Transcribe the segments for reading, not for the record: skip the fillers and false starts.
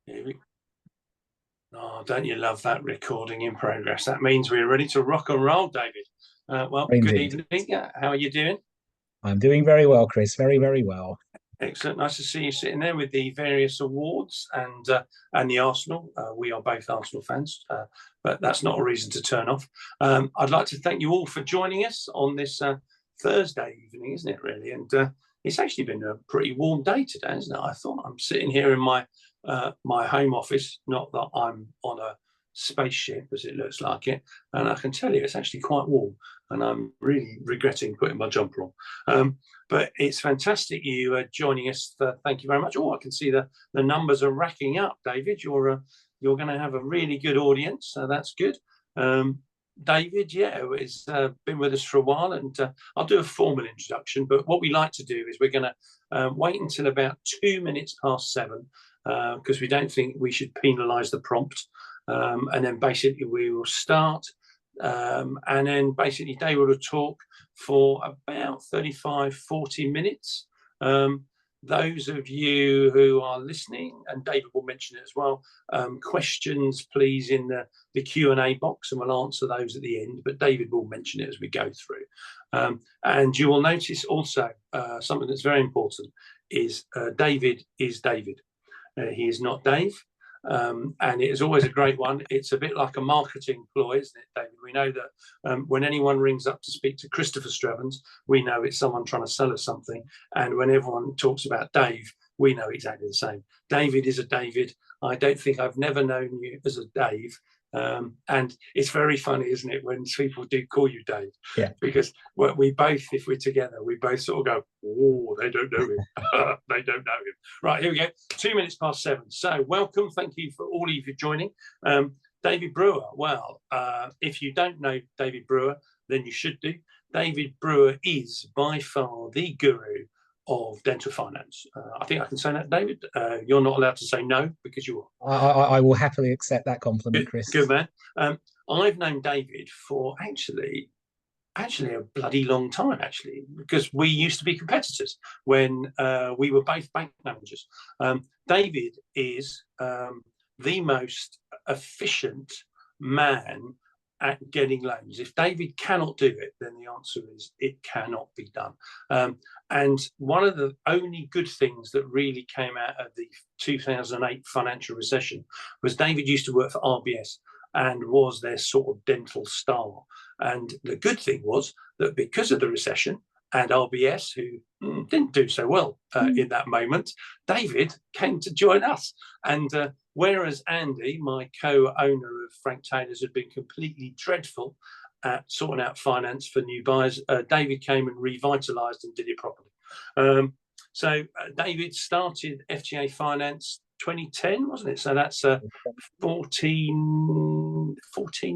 Here we Oh, don't you love that recording in progress? That means we're ready to rock and roll, David. Well, good Indeed. evening. How are you doing? I'm doing very well, Chris. Very, very well. Excellent. Nice to see you sitting there with the various awards and the Arsenal. We are both Arsenal fans, but that's not a reason to turn off. I'd like to thank you all for joining us on this Thursday evening, isn't it, really? And it's actually been a pretty warm day today, isn't it? I thought I'm sitting here in my home office, not that I'm on a spaceship as it looks like it, and I can tell you it's actually quite warm, and I'm really regretting putting my jumper on. But it's fantastic you joining us. Thank you very much. Oh, I can see the numbers are racking up, David. You're going to have a really good audience, so that's good. David, yeah, has been with us for a while, and I'll do a formal introduction. But what we like to do is we're going to wait until about 2 minutes past 7, because we don't think we should penalise the prompt. And then basically we will start, and then basically David will talk for about 35-40 minutes. Those of you who are listening, and David will mention it as well, questions please in the Q&A box, and we'll answer those at the end, but David will mention it as we go through. And you will notice also something that's very important is David is David. He is not Dave. And it is always a great one. It's a bit like a marketing ploy, isn't it, David? We know that when anyone rings up to speak to Christopher Strevens, we know it's someone trying to sell us something. And when everyone talks about Dave, we know exactly the same. David is a David. I don't think I've never known you as a Dave. And it's very funny, isn't it, when people do call you Dave? Yeah. Because we both, if we're together, we both sort of go, oh, they don't know him. They don't know him. Right, here we go. 2 minutes past 7. So welcome. Thank you for all of you for joining. David Brewer. Well, if you don't know David Brewer, then you should do. David Brewer is by far the guru of dental finance. I think I can say that, David. You're not allowed to say no because you are. I will happily accept that compliment, Chris. Good man. I've known David for actually a bloody long time, actually, because we used to be competitors when we were both bank managers. David is the most efficient man at getting loans. If David cannot do it, then the answer is it cannot be done. And one of the only good things that really came out of the 2008 financial recession was David used to work for RBS and was their sort of dental star. And the good thing was that because of the recession and RBS, who didn't do so well in that moment, David came to join us. And whereas Andy, my co-owner of Frank Taylor's, had been completely dreadful at sorting out finance for new buyers, David came and revitalised and did it properly. So David started FTA Finance 2010, wasn't it? So that's 14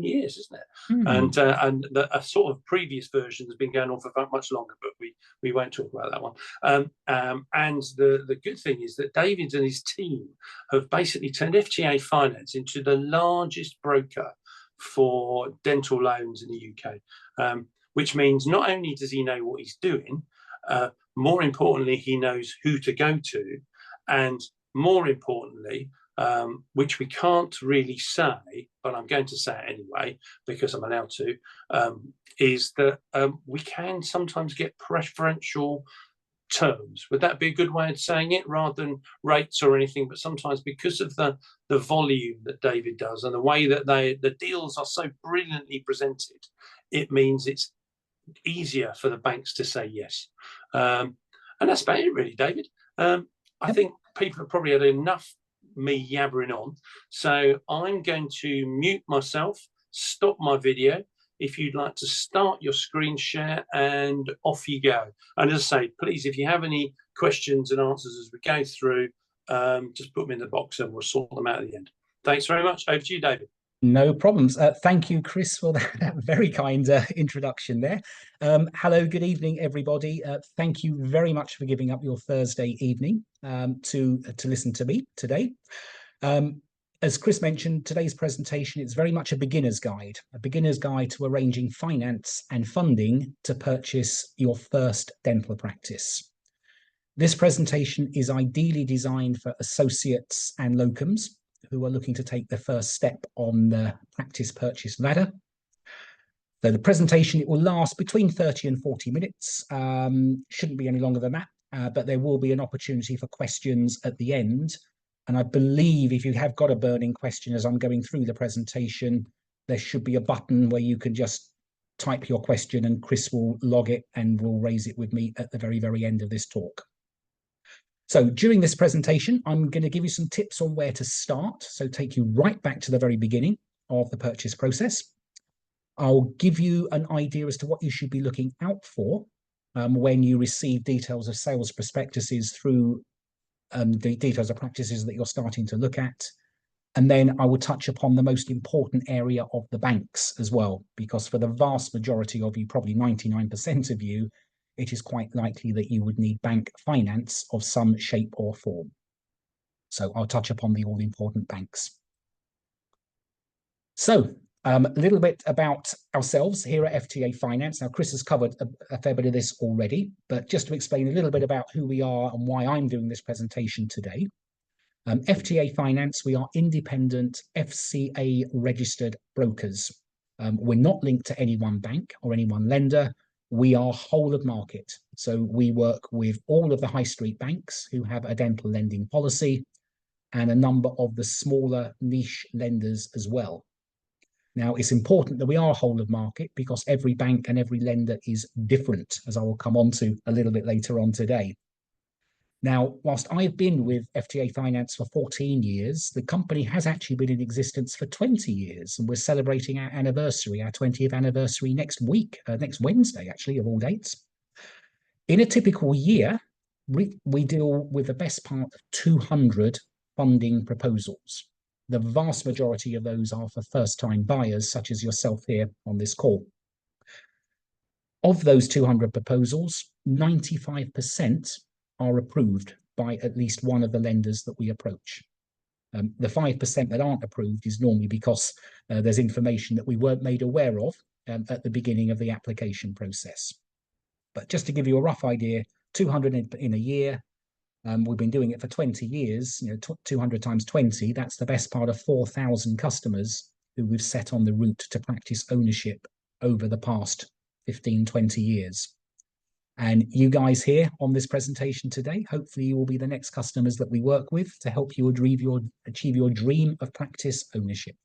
years, isn't it? And a sort of previous version has been going on for much longer, but we won't talk about that one. And the good thing is that David and his team have basically turned FTA Finance into the largest broker for dental loans in the UK, which means not only does he know what he's doing, more importantly, he knows who to go to, and more importantly, which we can't really say, but I'm going to say it anyway because I'm allowed to, is that we can sometimes get preferential terms. Would that be a good way of saying it, rather than rates or anything? But sometimes because of the volume that David does and the way that the deals are so brilliantly presented, it means it's easier for the banks to say yes. And that's about it, really, David. I think people have probably had enough me yabbering on, so I'm going to mute myself, stop my video. If you'd like to start your screen share, and off you go. And as I say, please, if you have any questions and answers as we go through, just put them in the box and we'll sort them out at the end. Thanks very much. Over to you, David. No problems. Thank you, Chris, for that very kind introduction there. Hello, good evening, everybody. Thank you very much for giving up your Thursday evening to listen to me today. As Chris mentioned, today's presentation is very much a beginner's guide to arranging finance and funding to purchase your first dental practice. This presentation is ideally designed for associates and locums, who are looking to take the first step on the practice purchase ladder. So the presentation, it will last between 30 and 40 minutes. Shouldn't be any longer than that, but there will be an opportunity for questions at the end. And I believe if you have got a burning question as I'm going through the presentation, there should be a button where you can just type your question and Chris will log it and will raise it with me at the very, very end of this talk. So during this presentation, I'm going to give you some tips on where to start. So take you right back to the very beginning of the purchase process. I'll give you an idea as to what you should be looking out for when you receive details of sales prospectuses through the details of practices that you're starting to look at. And then I will touch upon the most important area of the banks as well, because for the vast majority of you, probably 99% of you, it is quite likely that you would need bank finance of some shape or form. So I'll touch upon the all-important banks. So a little bit about ourselves here at FTA Finance. Now, Chris has covered a fair bit of this already, but just to explain a little bit about who we are and why I'm doing this presentation today. FTA Finance, we are independent FCA registered brokers. We're not linked to any one bank or any one lender. We are whole of market. So we work with all of the high street banks who have a dental lending policy and a number of the smaller niche lenders as well. Now, it's important that we are whole of market because every bank and every lender is different, as I will come on to a little bit later on today. Now, whilst I've been with FTA Finance for 14 years, the company has actually been in existence for 20 years, and we're celebrating our anniversary, our 20th anniversary next week, next Wednesday, actually, of all dates. In a typical year, we deal with the best part of 200 funding proposals. The vast majority of those are for first-time buyers, such as yourself here on this call. Of those 200 proposals, 95% are approved by at least one of the lenders that we approach. The 5% that aren't approved is normally because there's information that we weren't made aware of at the beginning of the application process. But just to give you a rough idea, 200 in a year, we've been doing it for 20 years, 200 times 20, that's the best part of 4,000 customers who we've set on the route to practice ownership over the past 15, 20 years. And you guys here on this presentation today, hopefully you will be the next customers that we work with to help you achieve your dream of practice ownership.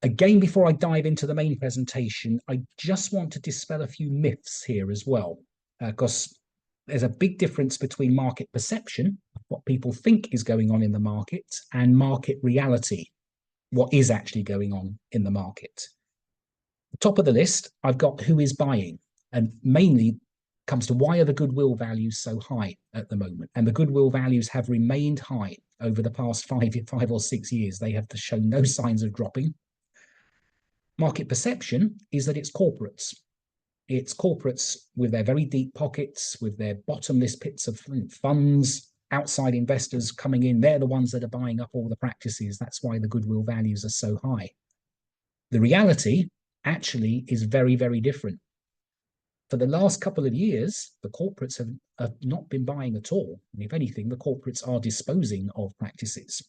Again, before I dive into the main presentation, I just want to dispel a few myths here as well, because there's a big difference between market perception, what people think is going on in the market, and market reality, what is actually going on in the market. Top of the list, I've got who is buying, and mainly comes to why are the goodwill values so high at the moment? And the goodwill values have remained high over the past 5 or 6 years. They have shown no signs of dropping. Market perception is that it's corporates. It's corporates with their very deep pockets, with their bottomless pits of funds, outside investors coming in. They're the ones that are buying up all the practices. That's why the goodwill values are so high. The reality actually is very, very different. For the last couple of years, the corporates have not been buying at all. And if anything, the corporates are disposing of practices.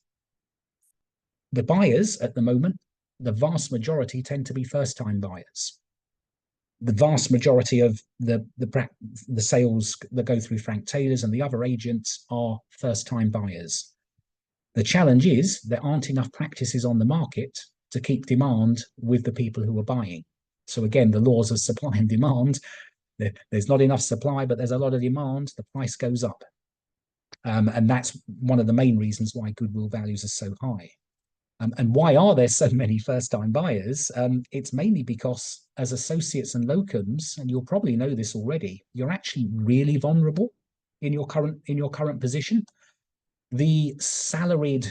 The buyers at the moment, the vast majority tend to be first-time buyers. The vast majority of the sales that go through Frank Taylor's and the other agents are first-time buyers. The challenge is there aren't enough practices on the market to keep demand with the people who are buying. So again, the laws of supply and demand, there's not enough supply, but there's a lot of demand, the price goes up. And that's one of the main reasons why goodwill values are so high. And why are there so many first-time buyers? It's mainly because as associates and locums, and you'll probably know this already, you're actually really vulnerable in your current position. The salaried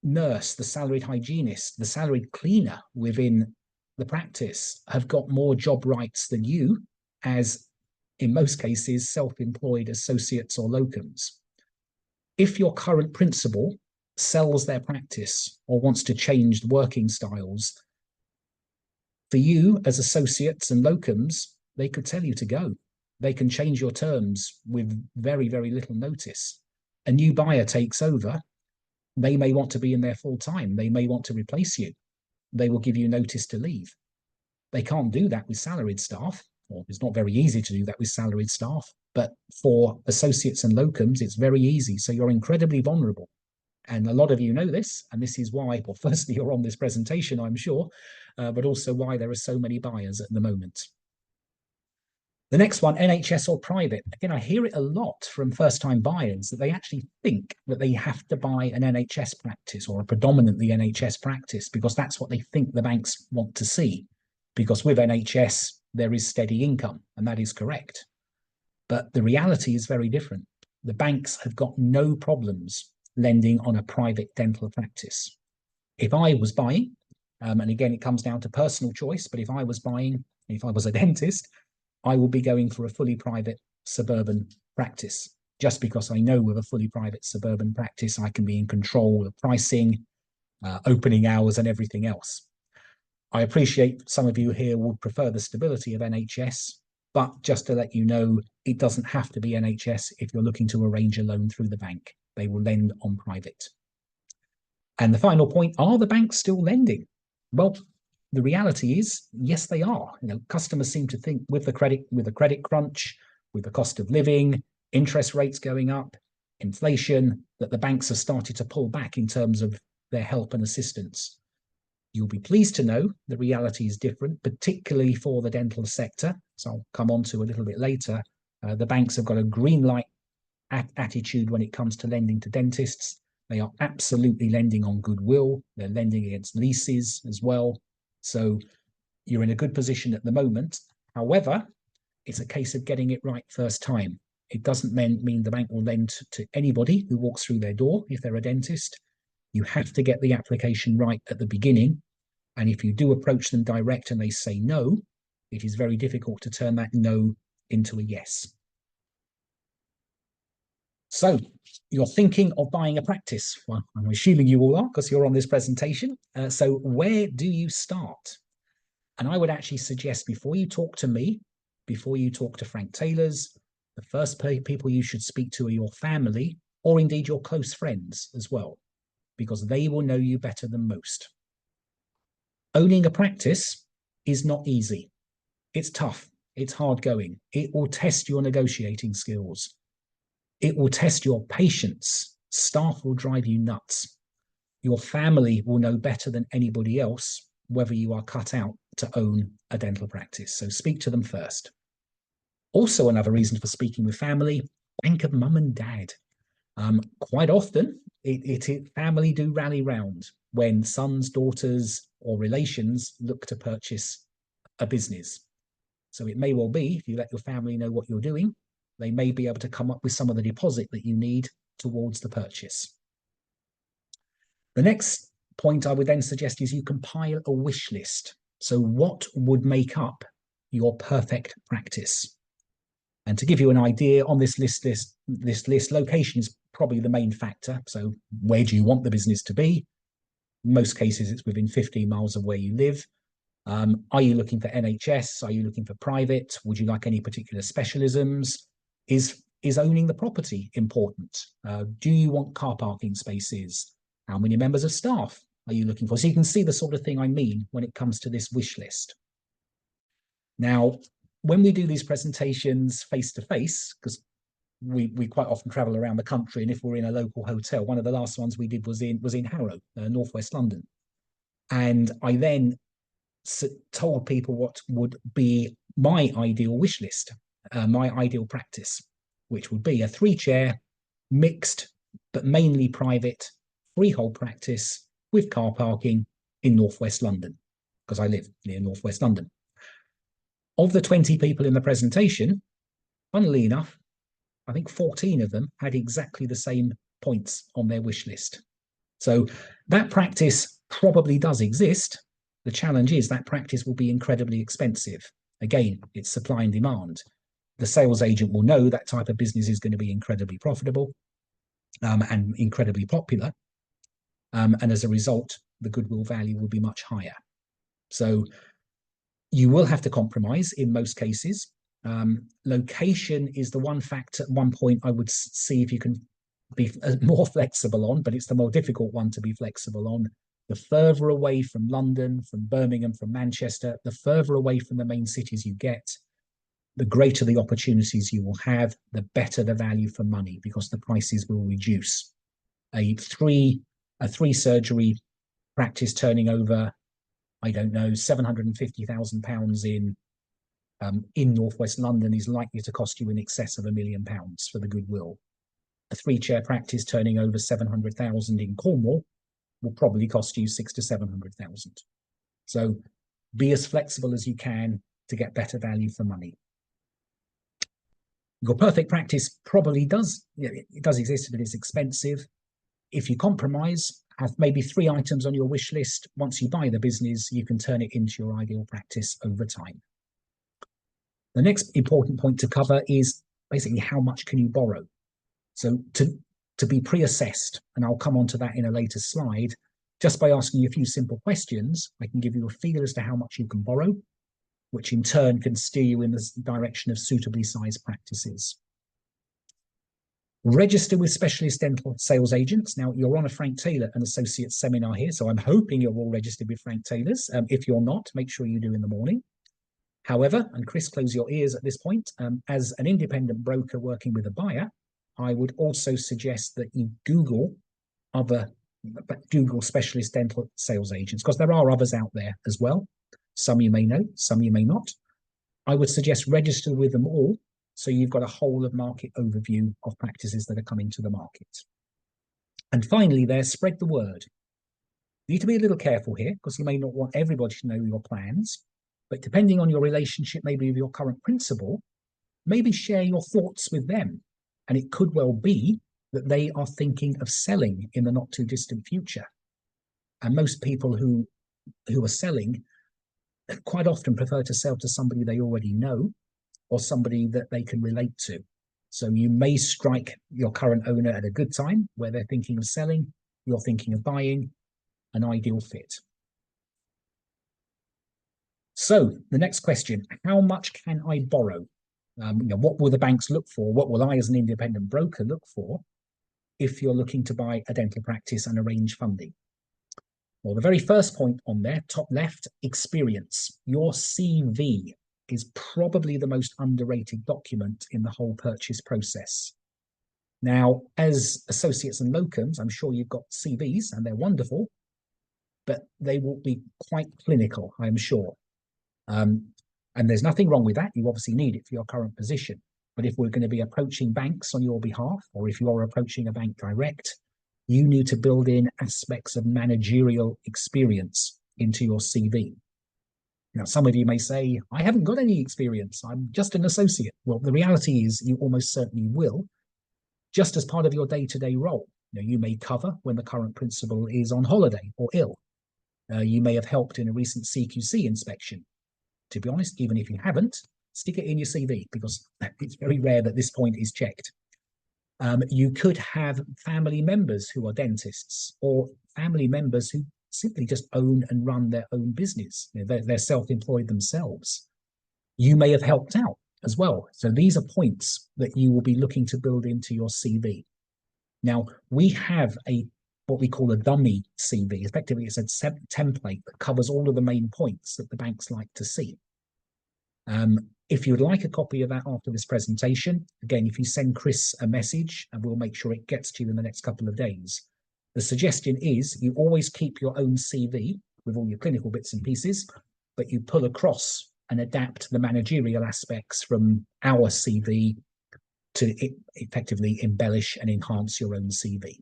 nurse, the salaried hygienist, the salaried cleaner within the practice have got more job rights than you as, in most cases, self-employed associates or locums. If your current principal sells their practice or wants to change working styles, for you as associates and locums, they could tell you to go. They can change your terms with very, very little notice. a new buyer takes over, they may want to be in there full time. They may want to replace you. They will give you notice to leave. They can't do that with salaried staff, or it's not very easy to do that with salaried staff. But for associates and locums, it's very easy. So you're incredibly vulnerable. And a lot of you know this, and this is why, well, firstly, you're on this presentation, I'm sure, but also why there are so many buyers at the moment. The next one, NHS or private. Again, I hear it a lot from first-time buyers that they actually think that they have to buy an NHS practice or a predominantly NHS practice because that's what they think the banks want to see. Because with NHS, there is steady income, and that is correct. But the reality is very different. The banks have got no problems lending on a private dental practice. If I was buying, and again, it comes down to personal choice, but if I was buying, if I was a dentist, I will be going for a fully private suburban practice, just because I know with a fully private suburban practice, I can be in control of pricing, opening hours, and everything else. I appreciate some of you here would prefer the stability of NHS, but just to let you know, it doesn't have to be NHS if you're looking to arrange a loan through the bank. They will lend on private. And the final point, are the banks still lending? Well, the reality is, yes, they are. You know, customers seem to think with the credit crunch, with the cost of living, interest rates going up, inflation, that the banks have started to pull back in terms of their help and assistance. You'll be pleased to know the reality is different, particularly for the dental sector. So I'll come on to a little bit later. The banks have got a green light attitude when it comes to lending to dentists. They are absolutely lending on goodwill. They're lending against leases as well. So you're in a good position at the moment. However, it's a case of getting it right first time. It doesn't mean the bank will lend to anybody who walks through their door if they're a dentist. You have to get the application right at the beginning. And if you do approach them direct and they say no, it is very difficult to turn that no into a yes. So you're thinking of buying a practice. Well, I'm assuming you all are because you're on this presentation. So where do you start? And I would actually suggest before you talk to me, before you talk to Frank Taylor's, the first people you should speak to are your family or indeed your close friends as well, because they will know you better than most. Owning a practice is not easy. It's tough. It's hard going. It will test your negotiating skills. It will test your patience. Staff will drive you nuts. Your family will know better than anybody else whether you are cut out to own a dental practice. So speak to them first. Also, another reason for speaking with family, bank of mum and dad. Quite often, family do rally round when sons, daughters, or relations look to purchase a business. So it may well be, if you let your family know what you're doing, they may be able to come up with some of the deposit that you need towards the purchase. The next point I would then suggest is you compile a wish list. So what would make up your perfect practice? And to give you an idea on this list, location is probably the main factor. So where do you want the business to be? In most cases, it's within 15 miles of where you live. Are you looking for NHS? Are you looking for private? Would you like any particular specialisms? Is owning the property important? Do you want car parking spaces? How many members of staff are you looking for? So you can see the sort of thing I mean when it comes to this wish list. Now, when we do these presentations face to face, because we quite often travel around the country, and if we're in a local hotel, one of the last ones we did was in Harrow, northwest London, and I then told people what would be my ideal wish list, my ideal practice, which would be a 3-chair, mixed, but mainly private, freehold practice with car parking in northwest London, because I live near northwest London. Of the 20 people in the presentation, funnily enough, I think 14 of them had exactly the same points on their wish list. So that practice probably does exist. The challenge is that practice will be incredibly expensive. Again, it's supply and demand. The sales agent will know that type of business is going to be incredibly profitable and incredibly popular. And as a result, the goodwill value will be much higher. So you will have to compromise in most cases. Location is the one factor. At one point, I would see if you can be more flexible on, but it's the more difficult one to be flexible on. The further away from London, from Birmingham, from Manchester, the further away from the main cities you get, the greater the opportunities you will have, the better the value for money, because the prices will reduce. A three surgery practice turning over, I don't know, £750,000 in Northwest London is likely to cost you in excess of £1 million for the goodwill. A 3-chair practice turning over 700,000 in Cornwall will probably cost you 600 to 700,000. So be as flexible as you can to get better value for money. Your perfect practice probably does, it does exist, but it's expensive. If you compromise, have maybe 3 items on your wish list. Once you buy the business, you can turn it into your ideal practice over time. The next important point to cover is basically how much can you borrow? So to be pre-assessed, and I'll come on to that in a later slide, just by asking you a few simple questions, I can give you a feel as to how much you can borrow, which in turn can steer you in the direction of suitably sized practices. Register with specialist dental sales agents. Now, you're on a Frank Taylor and Associates seminar here, so I'm hoping you're all registered with Frank Taylor's. If you're not, make sure you do in the morning. However, and Chris, close your ears at this point, as an independent broker working with a buyer, I would also suggest that you Google specialist dental sales agents, because there are others out there as well. Some you may know, some you may not. I would suggest register with them all, so you've got a whole of market overview of practices that are coming to the market. And finally there, spread the word. You need to be a little careful here, because you may not want everybody to know your plans, but depending on your relationship, maybe with your current principal, maybe share your thoughts with them. And it could well be that they are thinking of selling in the not too distant future. And most people who are selling quite often prefer to sell to somebody they already know, or somebody that they can relate to. So you may strike your current owner at a good time where they're thinking of selling, you're thinking of buying, an ideal fit. So the next question, how much can I borrow? What will the banks look for? What will I as an independent broker look for if you're looking to buy a dental practice and arrange funding? Well, the very first point on there, top left, experience. Your CV is probably the most underrated document in the whole purchase process. Now, as associates and locums, I'm sure you've got CVs and they're wonderful, but they will be quite clinical, I'm sure. And there's nothing wrong with that. You obviously need it for your current position. But if we're going to be approaching banks on your behalf, or if you're approaching a bank direct, you need to build in aspects of managerial experience into your CV. Now, some of you may say, I haven't got any experience. I'm just an associate. Well, the reality is you almost certainly will, just as part of your day-to-day role. You may cover when the current principal is on holiday or ill. You may have helped in a recent CQC inspection. To be honest, even if you haven't, stick it in your CV, because it's very rare that this point is checked. You could have family members who are dentists, or family members who simply just own and run their own business. They're self-employed themselves. You may have helped out as well. So these are points that you will be looking to build into your CV. Now, we have what we call a dummy CV. Effectively, it's a template that covers all of the main points that the banks like to see. If you would like a copy of that after this presentation, again, if you send Chris a message, and we'll make sure it gets to you in the next couple of days. The suggestion is you always keep your own CV with all your clinical bits and pieces, but you pull across and adapt the managerial aspects from our CV to effectively embellish and enhance your own CV.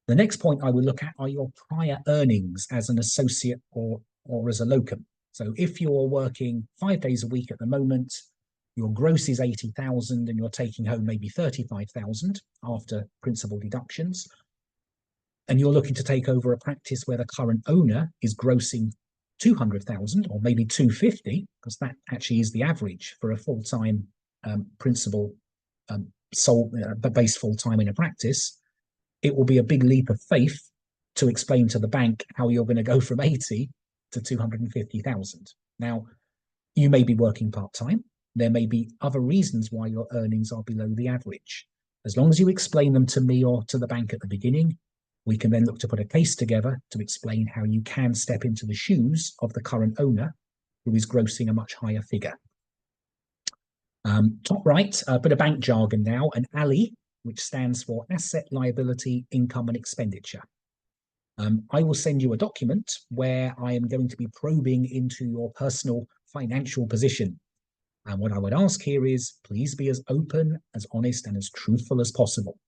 The next point I will look at are your prior earnings as an associate or as a locum. So if you're working 5 days a week at the moment, your gross is 80,000 and you're taking home maybe 35,000 after principal deductions, and you're looking to take over a practice where the current owner is grossing 200,000 or maybe 250, because that actually is the average for a full-time principal based full-time in a practice, it will be a big leap of faith to explain to the bank how you're going to go from 80 to 250,000. Now, you may be working part-time. There may be other reasons why your earnings are below the average. As long as you explain them to me or to the bank at the beginning, we can then look to put a case together to explain how you can step into the shoes of the current owner who is grossing a much higher figure. Top right, a bit of bank jargon now, an ALI, which stands for Asset, Liability, Income and Expenditure. I will send you a document where I am going to be probing into your personal financial position. And what I would ask here is, please be as open, as honest and as truthful as possible.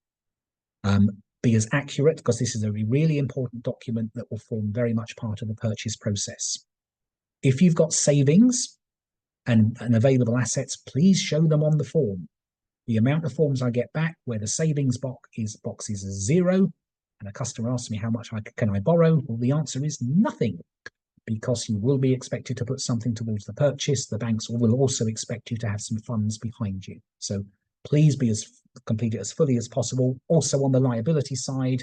Be as accurate, because this is a really important document that will form very much part of the purchase process. If you've got savings and available assets, please show them on the form. The amount of forms I get back where the savings box is 0, and a customer asks me how much can I borrow, well, the answer is nothing, because you will be expected to put something towards the purchase. The banks will also expect you to have some funds behind you. So please be complete it as fully as possible. Also on the liability side,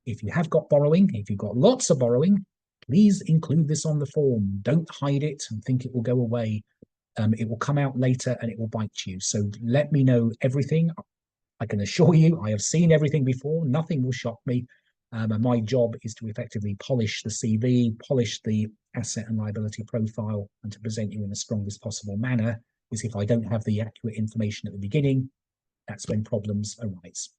if you have got borrowing, if you've got lots of borrowing, please include this on the form. Don't hide it and think it will go away. It will come out later and it will bite you. So let me know everything. I can assure you, I have seen everything before. Nothing will shock me. And my job is to effectively polish the CV, polish the asset and liability profile, and to present you in the strongest possible manner. Is if I don't have the accurate information at the beginning, that's when problems arise.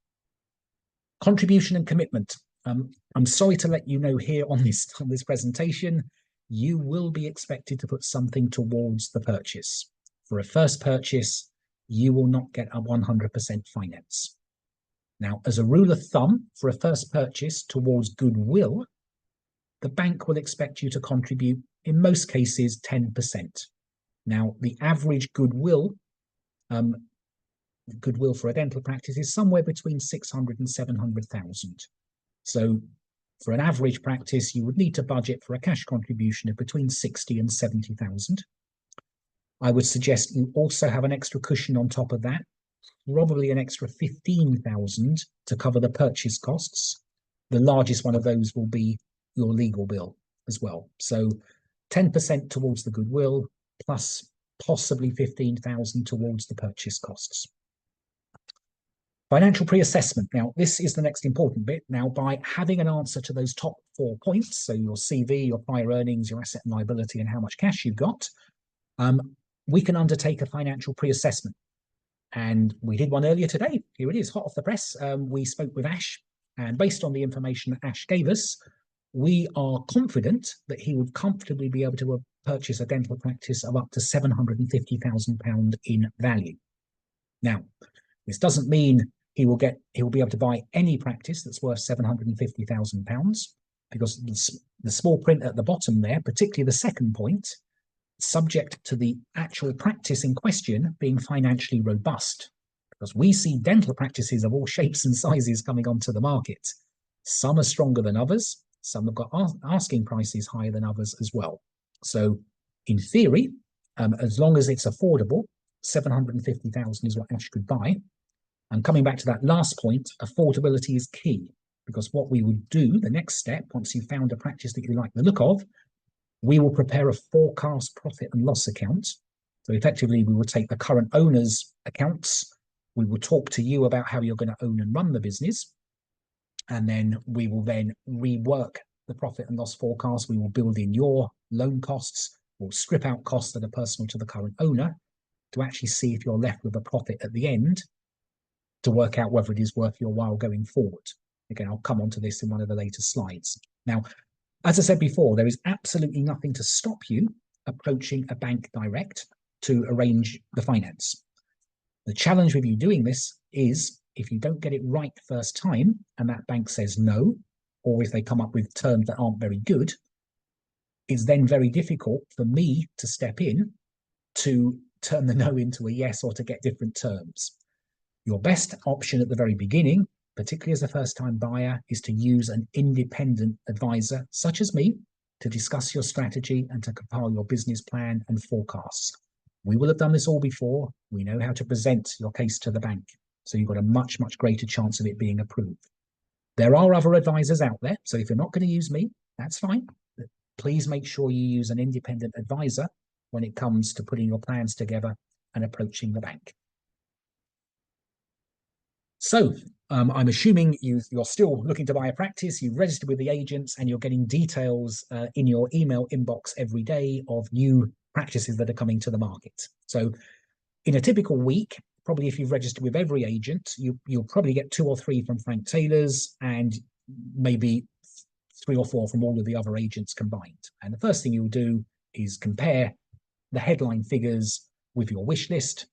Contribution and commitment. I'm sorry to let you know here on this presentation, you will be expected to put something towards the purchase. For a first purchase, you will not get a 100% finance. Now, as a rule of thumb, for a first purchase towards goodwill, the bank will expect you to contribute, in most cases, 10%. Now, the average goodwill for a dental practice is somewhere between 600 and 700,000. So for an average practice, you would need to budget for a cash contribution of between 60 and 70,000. I would suggest you also have an extra cushion on top of that, probably an extra 15,000 to cover the purchase costs. The largest one of those will be your legal bill as well. So 10% towards the goodwill, plus possibly 15,000 towards the purchase costs. Financial pre-assessment. Now, this is the next important bit. Now, by having an answer to those top 4 points, so your CV, your prior earnings, your asset and liability, and how much cash you've got, we can undertake a financial pre-assessment. And we did one earlier today. Here it is, hot off the press. We spoke with Ash, and based on the information that Ash gave us, we are confident that he would comfortably be able to purchase a dental practice of up to £750,000 in value. Now, this doesn't mean he will be able to buy any practice that's worth £750,000, because the small print at the bottom there, particularly the second point, subject to the actual practice in question being financially robust, because we see dental practices of all shapes and sizes coming onto the market. Some are stronger than others. Some have got asking prices higher than others as well. So in theory, as long as it's affordable, 750,000 is what Ash could buy. And coming back to that last point, affordability is key, because what we would do, the next step, once you've found a practice that you like the look of, we will prepare a forecast profit and loss account. So effectively, we will take the current owner's accounts. We will talk to you about how you're going to own and run the business. And then we will then rework the profit and loss forecast. We will build in your loan costs. We'll strip out costs that are personal to the current owner to actually see if you're left with a profit at the end, to work out whether it is worth your while going forward. Again, I'll come on to this in one of the later slides. Now, as I said before, there is absolutely nothing to stop you approaching a bank direct to arrange the finance. The challenge with you doing this is if you don't get it right first time and that bank says no, or if they come up with terms that aren't very good, it's then very difficult for me to step in to turn the no into a yes or to get different terms. Your best option at the very beginning, particularly as a first-time buyer, is to use an independent advisor, such as me, to discuss your strategy and to compile your business plan and forecasts. We will have done this all before. We know how to present your case to the bank, so you've got a much, much greater chance of it being approved. There are other advisors out there, so if you're not going to use me, that's fine. But please make sure you use an independent advisor when it comes to putting your plans together and approaching the bank. So I'm assuming you're still looking to buy a practice, you've registered with the agents, and you're getting details in your email inbox every day of new practices that are coming to the market. So in a typical week, probably if you've registered with every agent, you'll probably get 2 or 3 from Frank Taylor's and maybe 3 or 4 from all of the other agents combined. And the first thing you'll do is compare the headline figures with your wish list.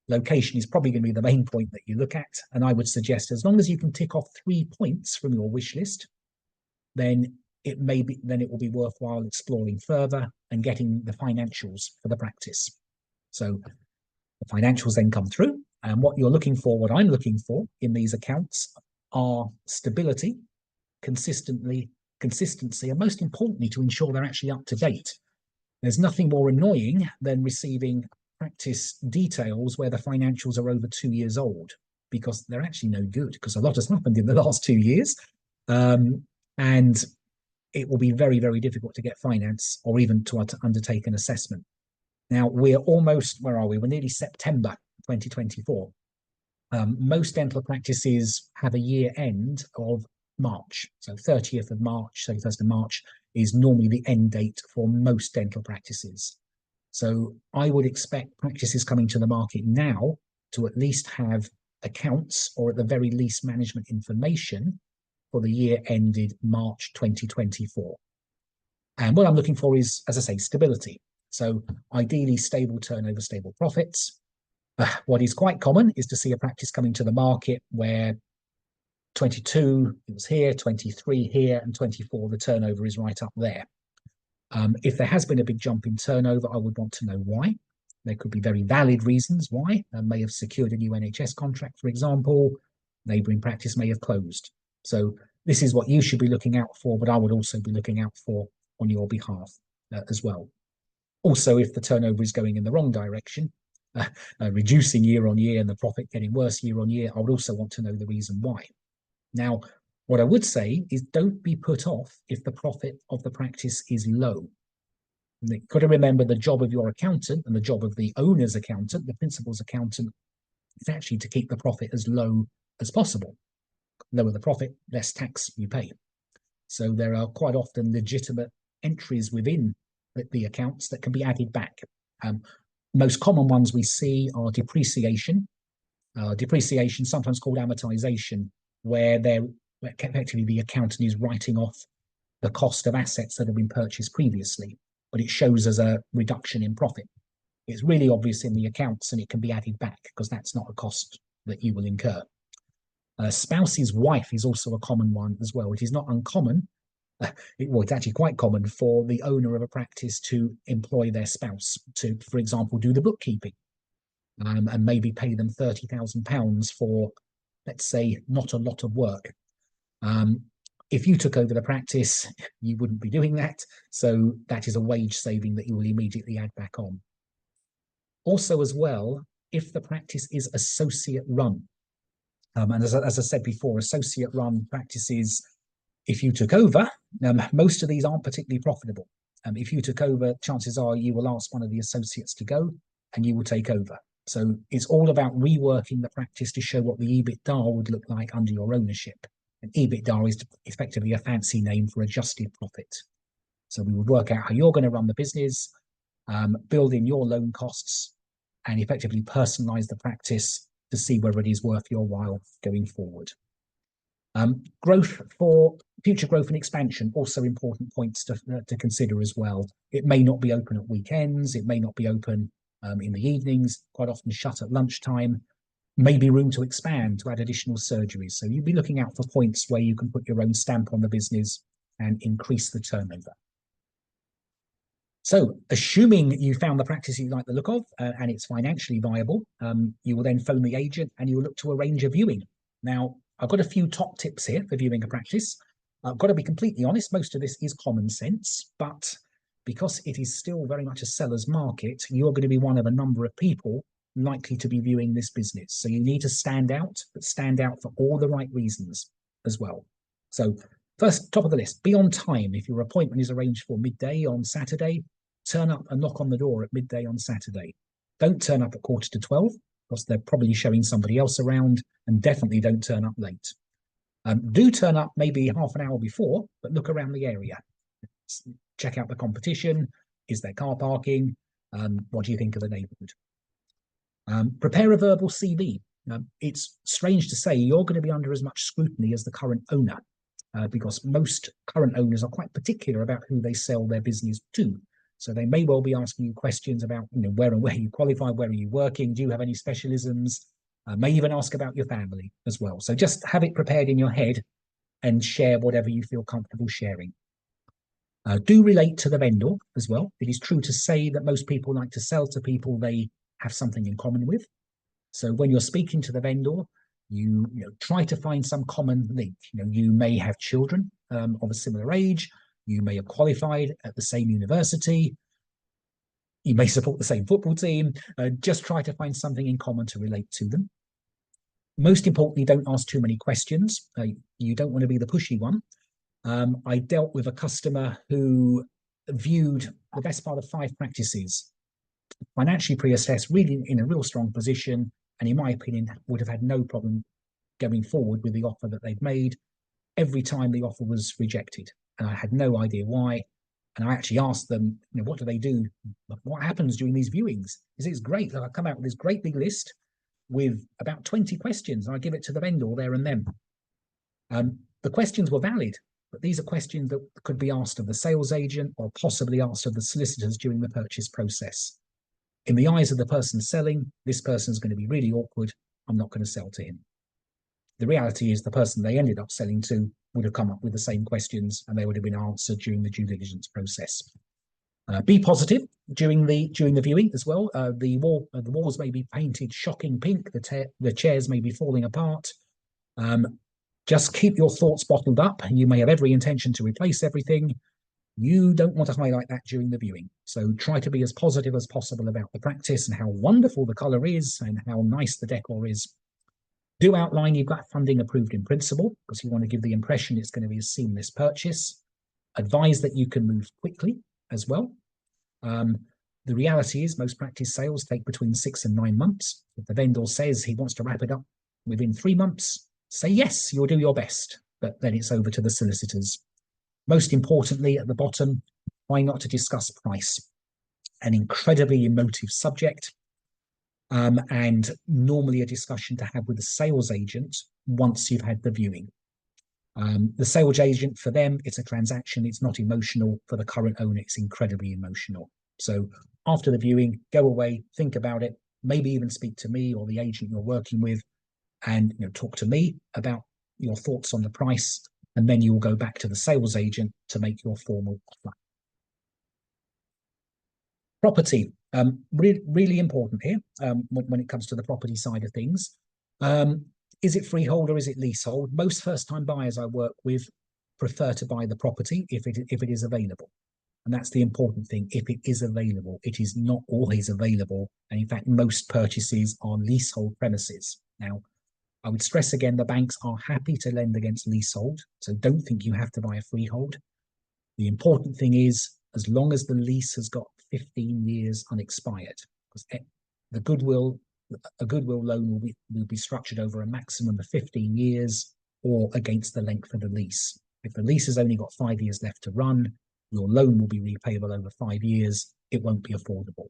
Location is probably going to be the main point that you look at. And I would suggest as long as you can tick off 3 points from your wish list, then it will be worthwhile exploring further and getting the financials for the practice. So the financials then come through, and what I'm looking for in these accounts are stability, consistency, and most importantly, to ensure they're actually up to date. There's nothing more annoying than receiving practice details where the financials are over 2 years old, because they're actually no good, because a lot has happened in the last 2 years. And it will be very, very difficult to get finance or even to undertake an assessment. Now, we're almost, where are we? We're nearly September 2024. Most dental practices have a year end of March. So 30th of March, 31st of March is normally the end date for most dental practices. So I would expect practices coming to the market now to at least have accounts, or at the very least management information, for the year ended March 2024. And what I'm looking for is, as I say, stability. So ideally stable turnover, stable profits. What is quite common is to see a practice coming to the market where 22, it was here, 23 here, and 24, the turnover is right up there. If there has been a big jump in turnover, I would want to know why. There could be very valid reasons why. They may have secured a new NHS contract, for example. Neighbouring practice may have closed. So this is what you should be looking out for, but I would also be looking out for on your behalf as well. Also, if the turnover is going in the wrong direction, reducing year on year and the profit getting worse year on year, I would also want to know the reason why. Now, what I would say is don't be put off if the profit of the practice is low. You've got to remember the job of your accountant and the job of the owner's accountant, the principal's accountant, is actually to keep the profit as low as possible. Lower the profit, less tax you pay. So there are quite often legitimate entries within the accounts that can be added back. Most common ones we see are depreciation, sometimes called amortization, where effectively the accountant is writing off the cost of assets that have been purchased previously, but it shows as a reduction in profit. It's really obvious in the accounts and it can be added back because that's not a cost that you will incur. Spouse's wife is also a common one as well. It is not uncommon. It's actually quite common for the owner of a practice to employ their spouse to, for example, do the bookkeeping and maybe pay them £30,000 for, let's say, not a lot of work. If you took over the practice, you wouldn't be doing that. So that is a wage saving that you will immediately add back on. Also, as well, if the practice is associate run, and as I said before, associate run practices, if you took over, most of these aren't particularly profitable. If you took over, chances are you will ask one of the associates to go and you will take over. So it's all about reworking the practice to show what the EBITDA would look like under your ownership. And EBITDA is effectively a fancy name for adjusted profit. So we would work out how you're going to run the business, build in your loan costs, and effectively personalize the practice to see whether it is worth your while going forward. Future growth and expansion, also important points to consider as well. It may not be open at weekends. It may not be open in the evenings, quite often shut at lunchtime. Maybe room to expand, to add additional surgeries. So you'd be looking out for points where you can put your own stamp on the business and increase the turnover. So assuming you found the practice you like the look of and it's financially viable, you will then phone the agent and you will look to arrange a viewing. Now, I've got a few top tips here for viewing a practice. I've got to be completely honest, most of this is common sense, but because it is still very much a seller's market, you're going to be one of a number of people likely to be viewing this business. So you need to stand out, but stand out for all the right reasons as well. So first, top of the list, be on time. If your appointment is arranged for midday on Saturday, turn up and knock on the door at midday on Saturday. Don't turn up at 11:45. because they're probably showing somebody else around, and definitely don't turn up late. Do turn up maybe half an hour before, but look around the area. Check out the competition. Is there car parking? What do you think of the neighbourhood? Prepare a verbal CV. It's strange to say you're going to be under as much scrutiny as the current owner, because most current owners are quite particular about who they sell their business to. So they may well be asking you questions about, where you qualify, where are you working, do you have any specialisms? May even ask about your family as well. So just have it prepared in your head and share whatever you feel comfortable sharing. Do relate to the vendor as well. It is true to say that most people like to sell to people they have something in common with. So when you're speaking to the vendor, you try to find some common link. You may have children of a similar age. You may have qualified at the same university. You may support the same football team. Just try to find something in common to relate to them. Most importantly, don't ask too many questions. You don't want to be the pushy one. I dealt with a customer who viewed the best part of 5 practices, financially pre-assessed, really in a real strong position, and in my opinion, would have had no problem going forward with the offer that they'd made. Every time the offer was rejected, and I had no idea why. And I actually asked them, what do they do? What happens during these viewings? It's great. I come out with this great big list with about 20 questions, and I give it to the vendor there and then. The questions were valid, but these are questions that could be asked of the sales agent or possibly asked of the solicitors during the purchase process. In the eyes of the person selling, this person's going to be really awkward. I'm not going to sell to him. The reality is the person they ended up selling to would have come up with the same questions, and they would have been answered during the due diligence process. Be positive during the viewing as well. The walls may be painted shocking pink. The chairs may be falling apart. Just keep your thoughts bottled up. You may have every intention to replace everything. You don't want to highlight that during the viewing. So try to be as positive as possible about the practice and how wonderful the colour is and how nice the decor is. Do outline you've got funding approved in principle, because you want to give the impression it's going to be a seamless purchase. Advise that you can move quickly as well. The reality is most practice sales take between 6 and 9 months. If the vendor says he wants to wrap it up within 3 months, say yes, you'll do your best, but then it's over to the solicitors. Most importantly, at the bottom, try not to discuss price, an incredibly emotive subject, and normally a discussion to have with the sales agent once you've had the viewing. The sales agent, for them, it's a transaction. It's not emotional. For the current owner, it's incredibly emotional. So after the viewing, go away, think about it, maybe even speak to me or the agent you're working with, and talk to me about your thoughts on the price, and then you will go back to the sales agent to make your formal offer. Property, really important here when it comes to the property side of things. Is it freehold or is it leasehold? Most first-time buyers I work with prefer to buy the property if it is available. And that's the important thing. If it is available, it is not always available. And in fact, most purchases are leasehold premises. Now, I would stress again, the banks are happy to lend against leasehold. So don't think you have to buy a freehold. The important thing is, as long as the lease has got 15 years unexpired, because a goodwill loan will be structured over a maximum of 15 years or against the length of the lease. If the lease has only got 5 years left to run, your loan will be repayable over 5 years. It won't be affordable.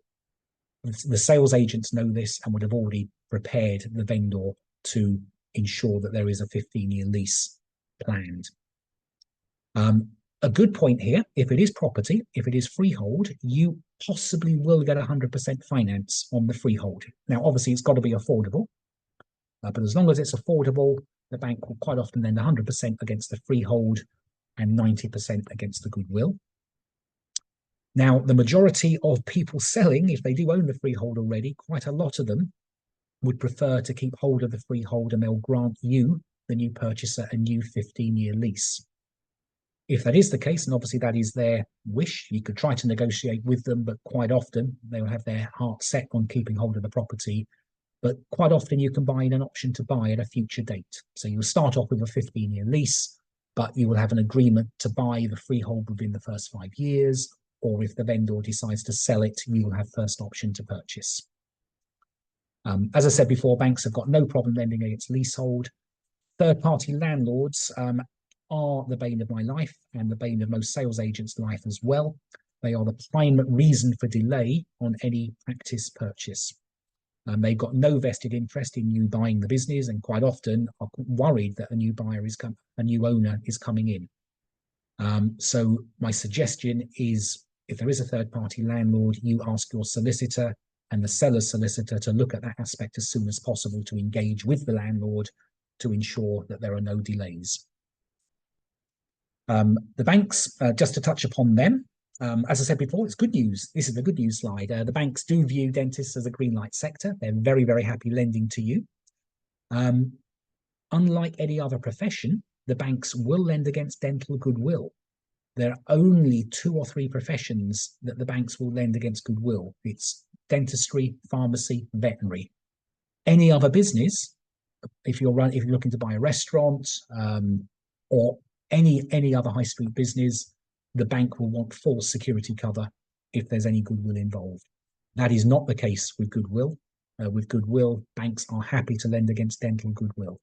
The sales agents know this and would have already prepared the vendor to ensure that there is a 15-year lease planned. A good point here, if it is property, if it is freehold, you possibly will get 100% finance on the freehold. Now, obviously, it's got to be affordable, but as long as it's affordable, the bank will quite often lend 100% against the freehold and 90% against the goodwill. Now, the majority of people selling, if they do own the freehold already, quite a lot of them would prefer to keep hold of the freehold, and they'll grant you, the new purchaser, a new 15-year lease. If that is the case, and obviously that is their wish, you could try to negotiate with them, but quite often they will have their heart set on keeping hold of the property. But quite often you can buy in an option to buy at a future date. So you'll start off with a 15-year lease, but you will have an agreement to buy the freehold within the first 5 years, or if the vendor decides to sell it, you will have first option to purchase. As I said before, banks have got no problem lending against leasehold. Third-party landlords are the bane of my life and the bane of most sales agents' life as well. They are the prime reason for delay on any practice purchase. They've got no vested interest in you buying the business, and quite often are worried that a new owner is coming in. So my suggestion is, if there is a third-party landlord, you ask your solicitor and the seller's solicitor to look at that aspect as soon as possible to engage with the landlord to ensure that there are no delays. The banks, just to touch upon them, as I said before, it's good news. This is the good news slide. The banks do view dentists as a green light sector. They're very, very happy lending to you. Unlike any other profession, the banks will lend against dental goodwill. There are only 2 or 3 professions that the banks will lend against goodwill. It's dentistry, pharmacy, veterinary. Any other business, if you're looking to buy a restaurant or any other high street business, the bank will want full security cover if there's any goodwill involved. That is not the case with goodwill. With goodwill, banks are happy to lend against dental goodwill.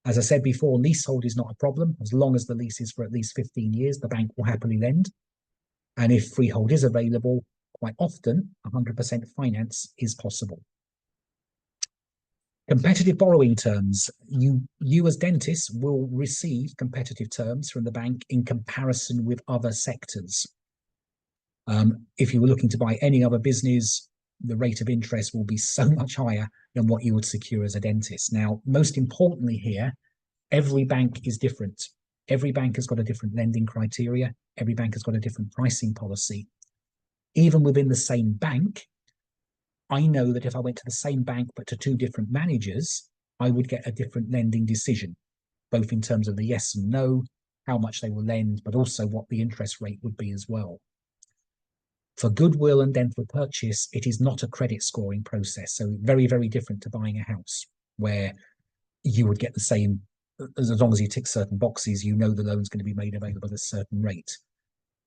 As I said before, leasehold is not a problem. As long as the lease is for at least 15 years, the bank will happily lend. And if freehold is available, quite often 100% finance is possible. Competitive borrowing terms. You as dentists will receive competitive terms from the bank in comparison with other sectors. If you were looking to buy any other business, the rate of interest will be so much higher than what you would secure as a dentist. Now, most importantly here, every bank is different. Every bank has got a different lending criteria. Every bank has got a different pricing policy. Even within the same bank, I know that if I went to the same bank but to 2 different managers, I would get a different lending decision, both in terms of the yes and no, how much they will lend, but also what the interest rate would be as well. For goodwill and dental purchase, it is not a credit scoring process. So very, very different to buying a house, where you would get the same, as long as you tick certain boxes, you know the loan's going to be made available at a certain rate.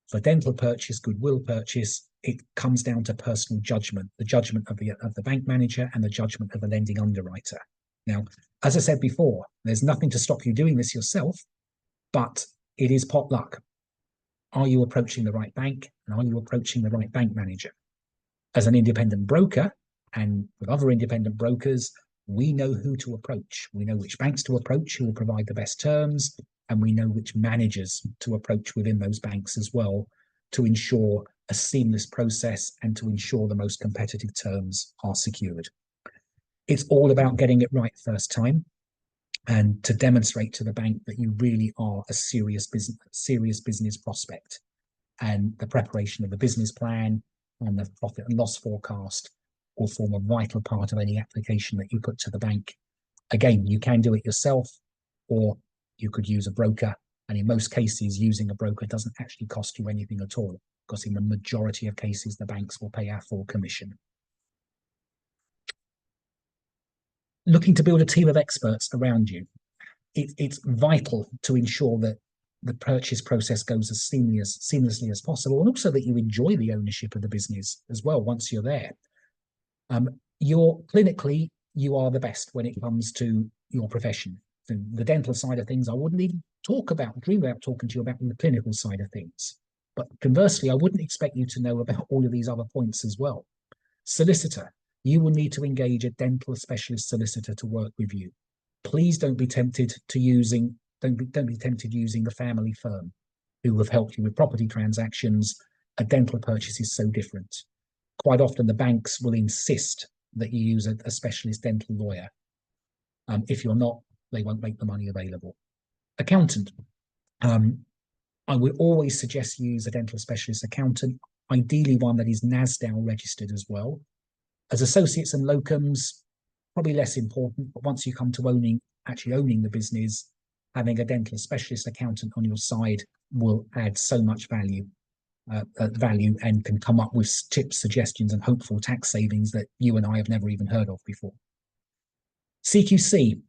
For dental purchase, goodwill purchase, it comes down to personal judgment, the judgment of the bank manager and the judgment of the lending underwriter. Now, as I said before, there's nothing to stop you doing this yourself, but it is pot luck. Are you approaching the right bank, and are you approaching the right bank manager? As an independent broker, and with other independent brokers, we know who to approach. We know which banks to approach, who will provide the best terms, and we know which managers to approach within those banks as well, to ensure a seamless process and to ensure the most competitive terms are secured. It's all about getting it right first time, and to demonstrate to the bank that you really are a serious business prospect. And the preparation of the business plan and the profit and loss forecast will form a vital part of any application that you put to the bank. Again, you can do it yourself, or you could use a broker. And in most cases, using a broker doesn't actually cost you anything at all, because in the majority of cases, the banks will pay our full commission. Looking to build a team of experts around you. It's vital to ensure that the purchase process goes as seamlessly as possible, and also that you enjoy the ownership of the business as well once you're there. Clinically, you are the best when it comes to your profession. The dental side of things, I wouldn't even dream about talking to you about the clinical side of things. But conversely, I wouldn't expect you to know about all of these other points as well. Solicitor, you will need to engage a dental specialist solicitor to work with you. Please don't be tempted using the family firm who have helped you with property transactions. A dental purchase is so different. Quite often the banks will insist that you use a specialist dental lawyer. If you're not, they won't make the money available. Accountant. I would always suggest you use a dental specialist accountant, ideally one that is NASDAQ registered as well. As associates and locums, probably less important, but once you come to actually owning the business, having a dental specialist accountant on your side will add so much value and can come up with tips, suggestions, and hopeful tax savings that you and I have never even heard of before. CQC.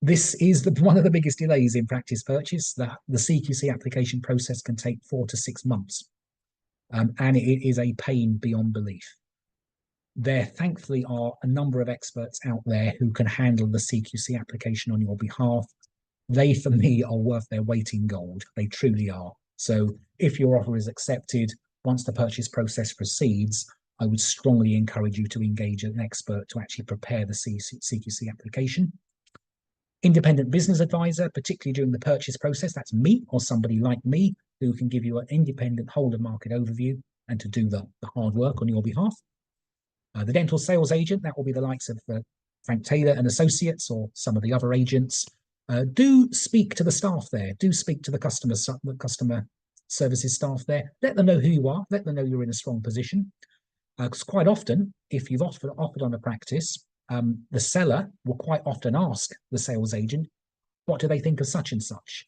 This is one of the biggest delays in practice purchase. The CQC application process can take 4 to 6 months, and it is a pain beyond belief. There thankfully are a number of experts out there who can handle the CQC application on your behalf. They, for me, are worth their weight in gold. They truly are. So if your offer is accepted, once the purchase process proceeds, I would strongly encourage you to engage an expert to actually prepare the CQC application. Independent business advisor, particularly during the purchase process, that's me or somebody like me who can give you an independent whole of market overview and to do the hard work on your behalf. The dental sales agent, that will be the likes of Frank Taylor and Associates or some of the other agents. Do speak to the staff there. Do speak to the customer services staff there. Let them know who you are. Let them know you're in a strong position. Because quite often, if you've offered on a practice, the seller will quite often ask the sales agent, what do they think of such and such?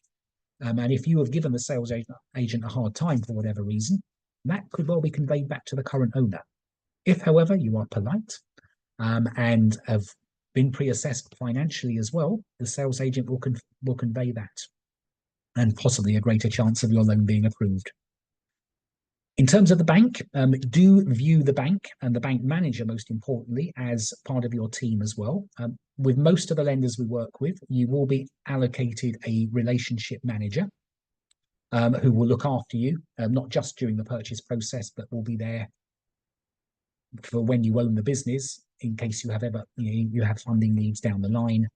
And if you have given the sales agent a hard time for whatever reason, that could well be conveyed back to the current owner. If, however, you are polite and have been pre-assessed financially as well, the sales agent will convey that and possibly a greater chance of your loan being approved. In terms of the bank, do view the bank and the bank manager, most importantly, as part of your team as well. With most of the lenders we work with, you will be allocated a relationship manager who will look after you, not just during the purchase process, but will be there for when you own the business, in case you have you have funding needs down the line.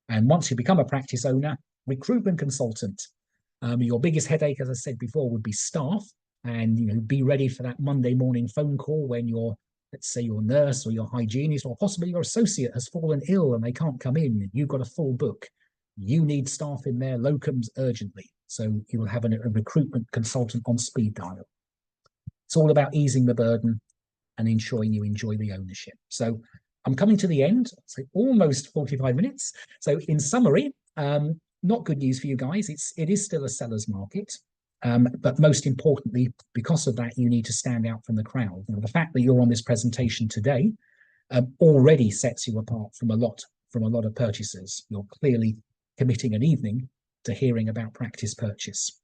And once you become a practice owner, recruitment consultant. Your biggest headache, as I said before, would be staff. And be ready for that Monday morning phone call when let's say your nurse or your hygienist or possibly your associate has fallen ill and they can't come in. You've got a full book. You need staff in there, locums urgently. So you will have a recruitment consultant on speed dial. It's all about easing the burden and ensuring you enjoy the ownership. So I'm coming to the end, so almost 45 minutes. So in summary, not good news for you guys. It is still a seller's market. But most importantly, because of that, you need to stand out from the crowd. The fact that you're on this presentation today already sets you apart from a lot of purchasers. You're clearly committing an evening to hearing about practice purchase.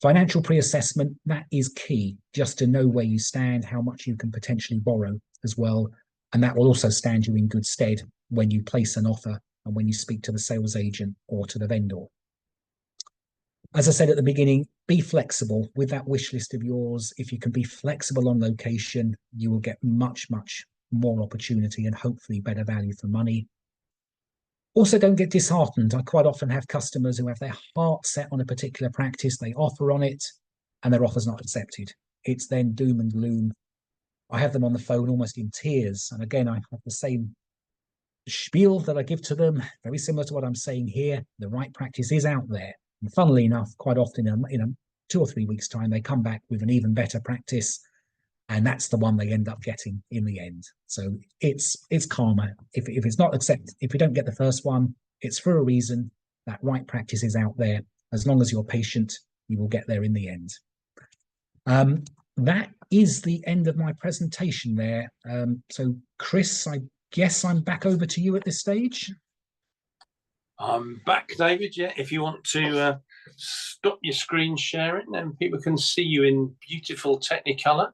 Financial pre-assessment, that is key, just to know where you stand, how much you can potentially borrow as well. And that will also stand you in good stead when you place an offer and when you speak to the sales agent or to the vendor. As I said at the beginning, be flexible with that wish list of yours. If you can be flexible on location, you will get much, much more opportunity and hopefully better value for money. Also, don't get disheartened. I quite often have customers who have their heart set on a particular practice, they offer on it, and their offer's not accepted. It's then doom and gloom. I have them on the phone almost in tears. And again, I have the same spiel that I give to them, very similar to what I'm saying here. The right practice is out there. And funnily enough, quite often in 2 or 3 weeks' time, they come back with an even better practice. And that's the one they end up getting in the end. So it's karma. If it's not accepted, if you don't get the first one, it's for a reason. That right practice is out there. As long as you're patient, you will get there in the end. That is the end of my presentation there. So Chris, I guess I'm back over to you at this stage. I'm back, David. Yeah, if you want to stop your screen sharing, then people can see you in beautiful Technicolor.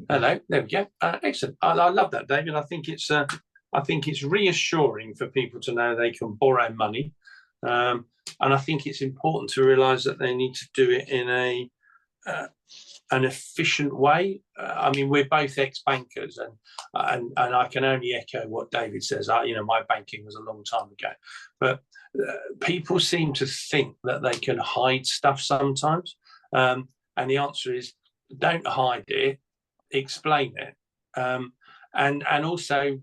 Hello, there we go. Excellent. I love that, David. I think it's reassuring for people to know they can borrow money, and I think it's important to realise that they need to do it in an efficient way. I mean, we're both ex-bankers, and I can only echo what David says. My banking was a long time ago, but people seem to think that they can hide stuff sometimes, and the answer is don't hide it. Explain it, and also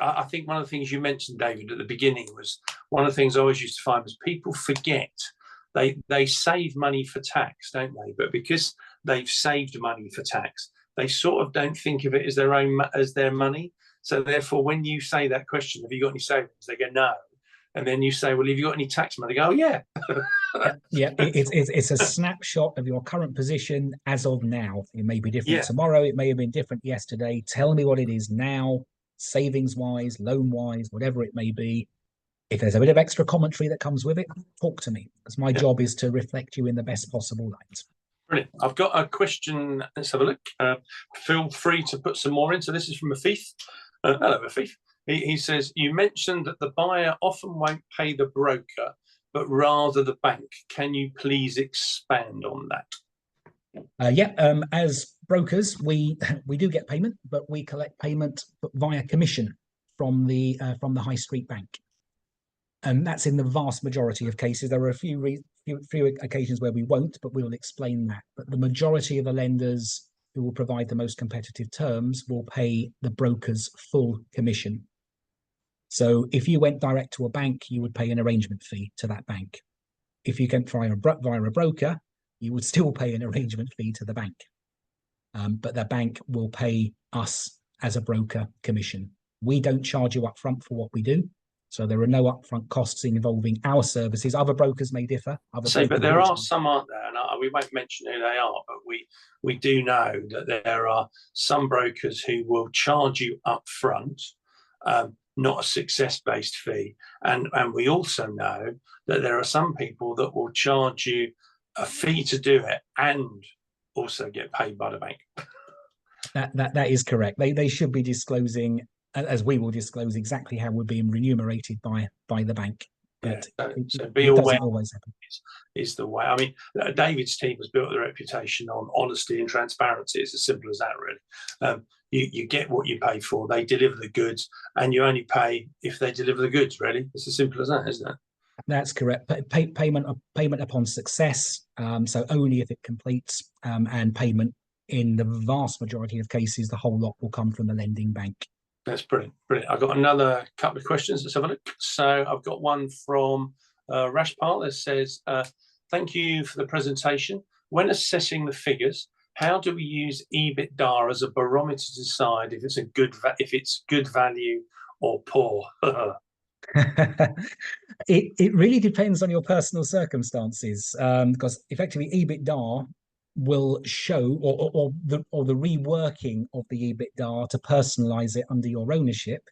I think one of the things you mentioned, David, at the beginning was one of the things I always used to find was people forget they save money for tax, don't they? But because they've saved money for tax, they sort of don't think of it as their money. So therefore, when you say that question, have you got any savings? They go no, and then you say, well, have you got any tax money? They go, oh yeah. Yeah, it's a snapshot of your current position as of now. It may be different tomorrow. It may have been different yesterday. Tell me what it is now, savings-wise, loan-wise, whatever it may be. If there's a bit of extra commentary that comes with it, talk to me, because my job is to reflect you in the best possible light. Brilliant. I've got a question. Let's have a look. Feel free to put some more in. So this is from Afif. Hello, Afif. He says, you mentioned that the buyer often won't pay the broker, but rather the bank. Can you please expand on that? Yeah, as brokers, we do get payment, but we collect payment via commission from the high street bank, and that's in the vast majority of cases. There are a few occasions where we won't, but we'll explain that. But the majority of the lenders who will provide the most competitive terms will pay the broker's full commission. So if you went direct to a bank, you would pay an arrangement fee to that bank. If you went via a broker, you would still pay an arrangement fee to the bank. But the bank will pay us as a broker commission. We don't charge you upfront for what we do. So there are no upfront costs involving our services. Other brokers may differ. But there are some, aren't there? And we won't mention who they are, but we do know that there are some brokers who will charge you upfront, not a success-based fee. And we also know that there are some people that will charge you a fee to do it and also get paid by the bank. That is correct. They should be disclosing, as we will disclose, exactly how we're being remunerated by the bank. But so be aware always happen. Is the way. I mean, David's team has built a reputation on honesty and transparency. It's as simple as that, really. You get what you pay for. They deliver the goods, and you only pay if they deliver the goods. Really, it's as simple as that, isn't it? That's correct. Payment upon success. So only if it completes, and payment in the vast majority of cases, the whole lot will come from the lending bank. That's brilliant. Brilliant. I've got another couple of questions. Let's have a look. So I've got one from Rashpal that says, thank you for the presentation. When assessing the figures, how do we use EBITDA as a barometer to decide if it's good value or poor? It really depends on your personal circumstances, because effectively EBITDA will show, or the reworking of the EBITDA to personalize it under your ownership,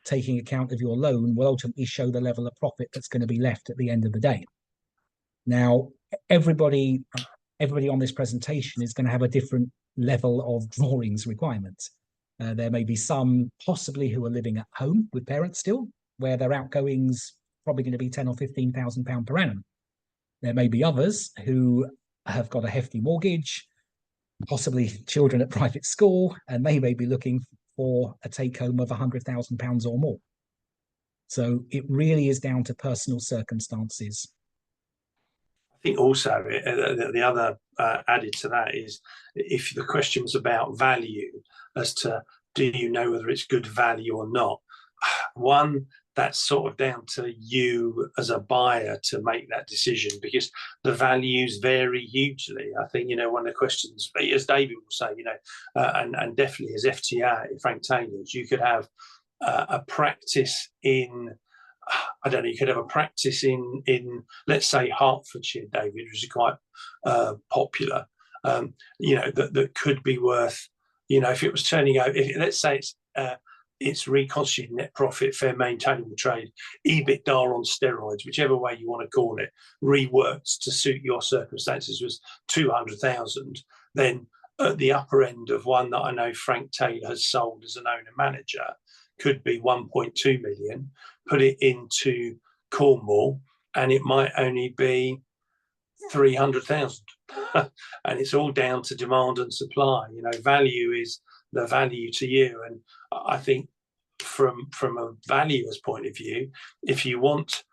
taking account of your loan, will ultimately show the level of profit that's going to be left at the end of the day. Now, everybody on this presentation is going to have a different level of drawings requirements. There may be some possibly who are living at home with parents still, where their outgoings probably going to be £10,000 or £15,000 per annum. There may be others who have got a hefty mortgage, possibly children at private school, and they may be looking for a take-home of £100,000 or more. So it really is down to personal circumstances. I think also the other added to that is, if the question was about value, as to do you know whether it's good value or not, one, that's sort of down to you as a buyer to make that decision, because the values vary hugely. I think, one of the questions, as David will say, and definitely as FTA, Frank Taylor's, you could have a practice in, I don't know, you could have a practice in let's say Hertfordshire, David, which is quite popular, that could be worth, if it was turning over, let's say it's reconstituted net profit, fair maintainable trade, EBITDA on steroids, whichever way you want to call it, reworked to suit your circumstances, was 200,000, then at the upper end of one that I know Frank Taylor has sold as an owner manager could be 1.2 million, put it into Cornwall, and it might only be 300,000. And it's all down to demand and supply. Value is the value to you. And I think from a valuer's point of view, if you want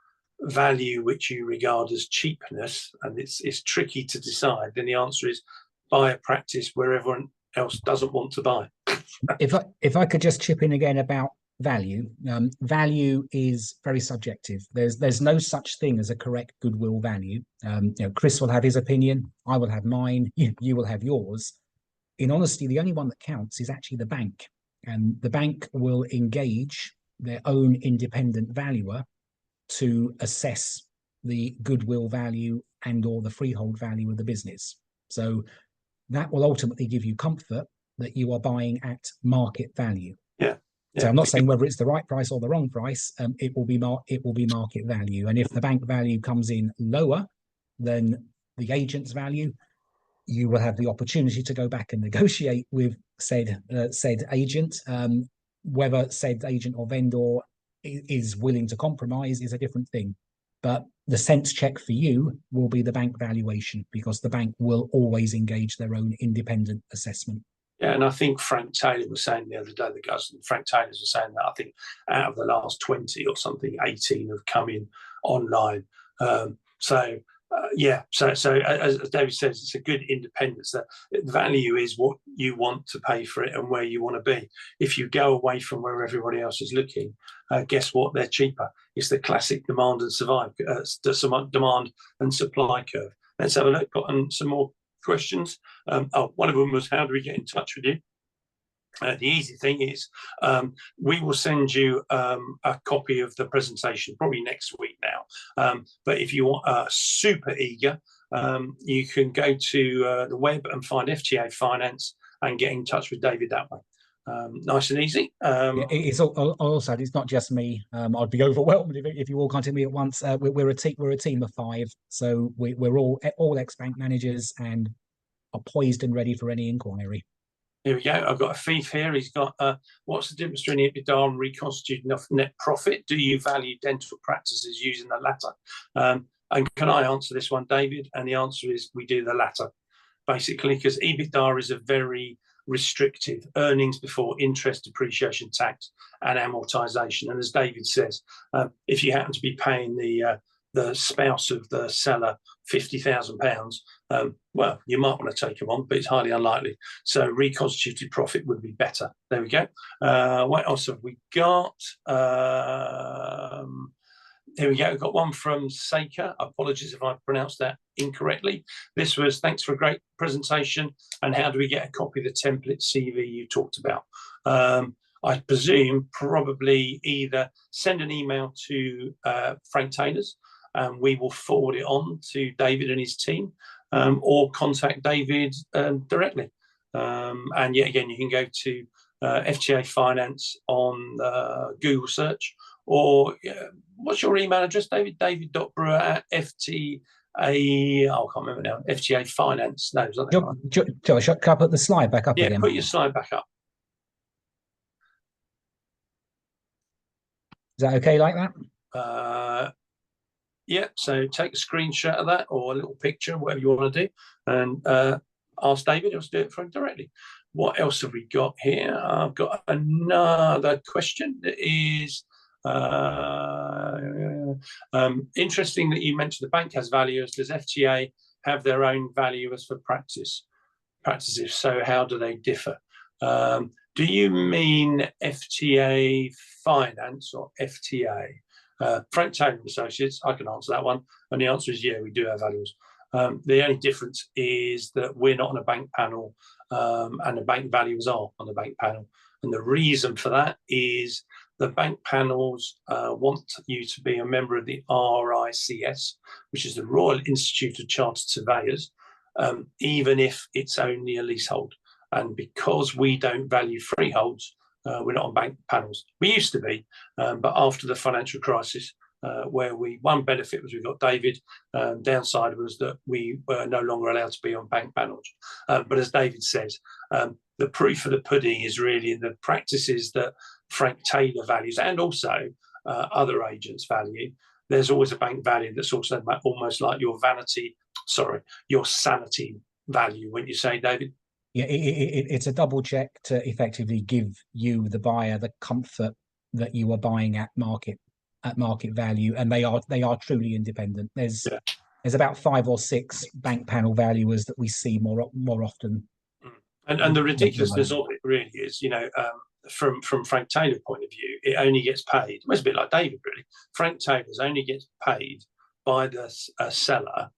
value which you regard as cheapness, and it's tricky to decide, then the answer is buy a practice where everyone else doesn't want to buy. If I could just chip in again about value. Value is very subjective. There's no such thing as a correct goodwill value. Chris will have his opinion, I will have mine, you will have yours. In honesty, the only one that counts is actually the bank, and the bank will engage their own independent valuer to assess the goodwill value and or the freehold value of the business. So that will ultimately give you comfort that you are buying at market value. Yeah. So I'm not saying whether it's the right price or the wrong price. It will be market value, and if the bank value comes in lower than the agent's value, you will have the opportunity to go back and negotiate with said agent. Whether said agent or vendor is willing to compromise is a different thing. But the sense check for you will be the bank valuation, because the bank will always engage their own independent assessment. Yeah, and I think Frank Taylor was saying the other day, the guys, Frank Taylor's was saying that I think out of the last 20 or something, 18 have come in online. Yeah, so as David says, it's a good independence. That value is what you want to pay for it and where you want to be. If you go away from where everybody else is looking, guess what? They're cheaper. It's the classic demand and demand and supply curve. Let's have a look. Got some more questions. One of them was, how do we get in touch with you? The easy thing is we will send you a copy of the presentation probably next week now. But if you want super eager, you can go to the web and find FTA Finance and get in touch with David that way. Nice and easy. It's also, it's not just me. I'd be overwhelmed if you all come to me at once. We're a team of 5, so we're all ex-bank managers and are poised and ready for any inquiry. Here we go. I've got a thief here. He's got, what's the difference between EBITDA and reconstituted net profit? Do you value dental practices using the latter? And can I answer this one, David? And the answer is we do the latter, basically, because EBITDA is a very restrictive earnings before interest, depreciation, tax, and amortization. And as David says, if you happen to be paying the spouse of the seller £50,000, well, you might want to take them on, but it's highly unlikely. So reconstituted profit would be better. There we go. What else have we got? Here we go. We've got one from Seika. Apologies if I pronounced that incorrectly. This was, thanks for a great presentation. And how do we get a copy of the template CV you talked about? I presume probably either send an email to Frank Taylor's, and we will forward it on to David and his team, or contact David directly. And yet again, you can go to FTA Finance on Google search, or what's your email address, David? David.brewer at FTA, I can't remember now, FTA Finance. No, Josh, can I put the slide back up again? Yeah, put your slide back up. Is that okay like that? Yeah, so take a screenshot of that or a little picture, whatever you want to do, and ask David. He'll do it for him directly. What else have we got here? I've got another question that is interesting that you mentioned the bank has valuers. Does FTA have their own valuers for practices? If so, how do they differ? Do you mean FTA Finance or FTA? Frank Taylor Associates, I can answer that one. And the answer is, yeah, we do have valuers. The only difference is that we're not on a bank panel, and the bank valuers are on the bank panel. And the reason for that is the bank panels want you to be a member of the RICS, which is the Royal Institute of Chartered Surveyors, even if it's only a leasehold. And because we don't value freeholds, we're not on bank panels. We used to be, but after the financial crisis, where one benefit was we got David, downside was that we were no longer allowed to be on bank panels. But as David says, the proof of the pudding is really in the practices that Frank Taylor values, and also other agents value. There's always a bank value that's also almost like your sanity value, wouldn't you say, David? Yeah, it's a double check to effectively give you, the buyer, the comfort that you are buying at market value, and they are truly independent. There's about 5 or 6 bank panel valuers that we see more often. And the ridiculousness of it really is, from Frank Taylor's point of view, it only gets paid. It's a bit like David, really. Frank Taylor's only gets paid by the seller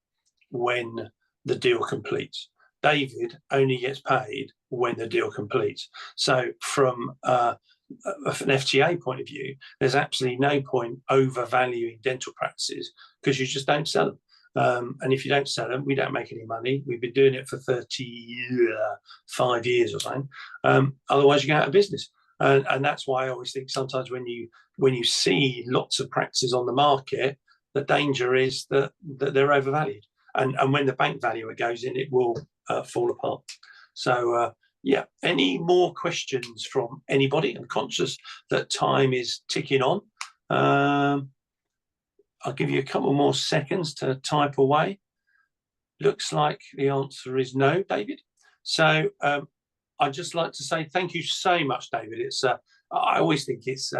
when the deal completes. David only gets paid when the deal completes. So from an FTA point of view, there's absolutely no point overvaluing dental practices, because you just don't sell them. And if you don't sell them, we don't make any money. We've been doing it for 35 years or something. Otherwise, you go out of business. And that's why I always think sometimes when you see lots of practices on the market, the danger is that they're overvalued. And when the bank valuer goes in, it will fall apart. So yeah, any more questions from anybody? I'm conscious that time is ticking on. I'll give you a couple more seconds to type away. Looks like the answer is no, David. So I'd just like to say thank you so much, David. It's I always think it's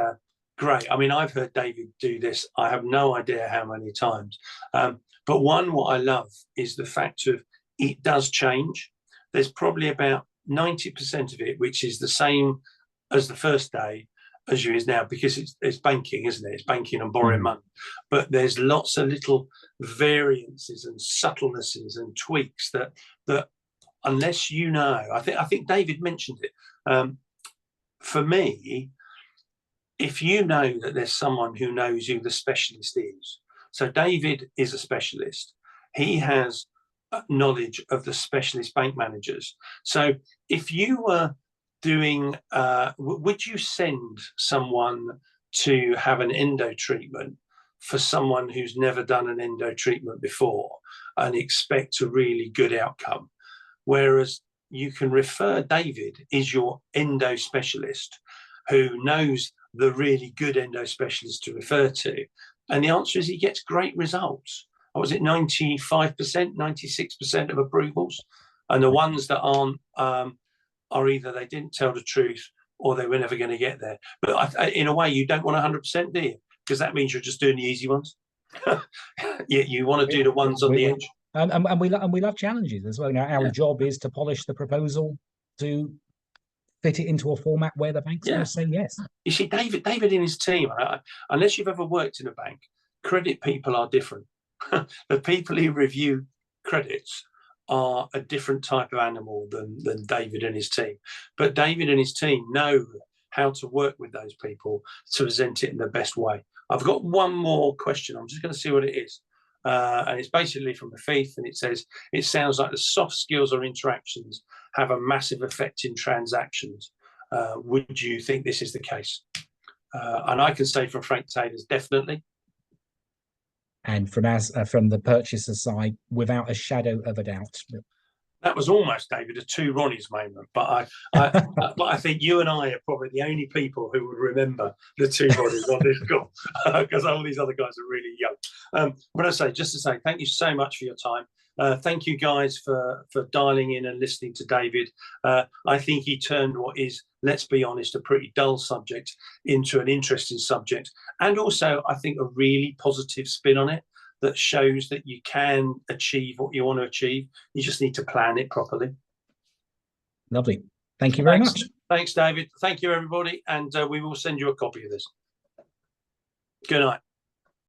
great. I mean, I've heard David do this. I have no idea how many times. But what I love is the fact of it does change. There's probably about 90% of it, which is the same as the first day as you is now, because it's banking, isn't it? It's banking and borrowing money. But there's lots of little variances and subtlenesses and tweaks that unless you know, I think David mentioned it. For me, if you know that there's someone who knows who the specialist is, so David is a specialist. He has knowledge of the specialist bank managers. So if you were doing, would you send someone to have an endo treatment for someone who's never done an endo treatment before and expect a really good outcome? Whereas you can refer David is your endo specialist who knows the really good endo specialist to refer to. And the answer is he gets great results. Or was it 95%, 96% of approvals? And the ones that aren't are either they didn't tell the truth or they were never going to get there. But in a way, you don't want 100%, do you? Because that means you're just doing the easy ones. You want to do the ones on the edge. And we love challenges as well. You know, our job is to polish the proposal to fit it into a format where the bank's going to say yes. You see, David and his team, unless you've ever worked in a bank, credit people are different. The people who review credits are a different type of animal than David and his team. But David and his team know how to work with those people to present it in the best way. I've got one more question. I'm just going to see what it is. And it's basically from the Faith, and it says, it sounds like the soft skills or interactions have a massive effect in transactions. Would you think this is the case? And I can say from Frank Taylor's, definitely. And from the purchaser side, without a shadow of a doubt. That was almost, David, a two Ronnies moment, but I think you and I are probably the only people who would remember the two Ronnies on this call, because all these other guys are really young. But just to say, thank you so much for your time. Thank you guys for dialing in and listening to David. I think he turned what is, let's be honest, a pretty dull subject into an interesting subject. And also, I think, a really positive spin on it that shows that you can achieve what you want to achieve. You just need to plan it properly. Lovely. Thank you very much. Thanks, David. Thank you, everybody. And we will send you a copy of this. Good night.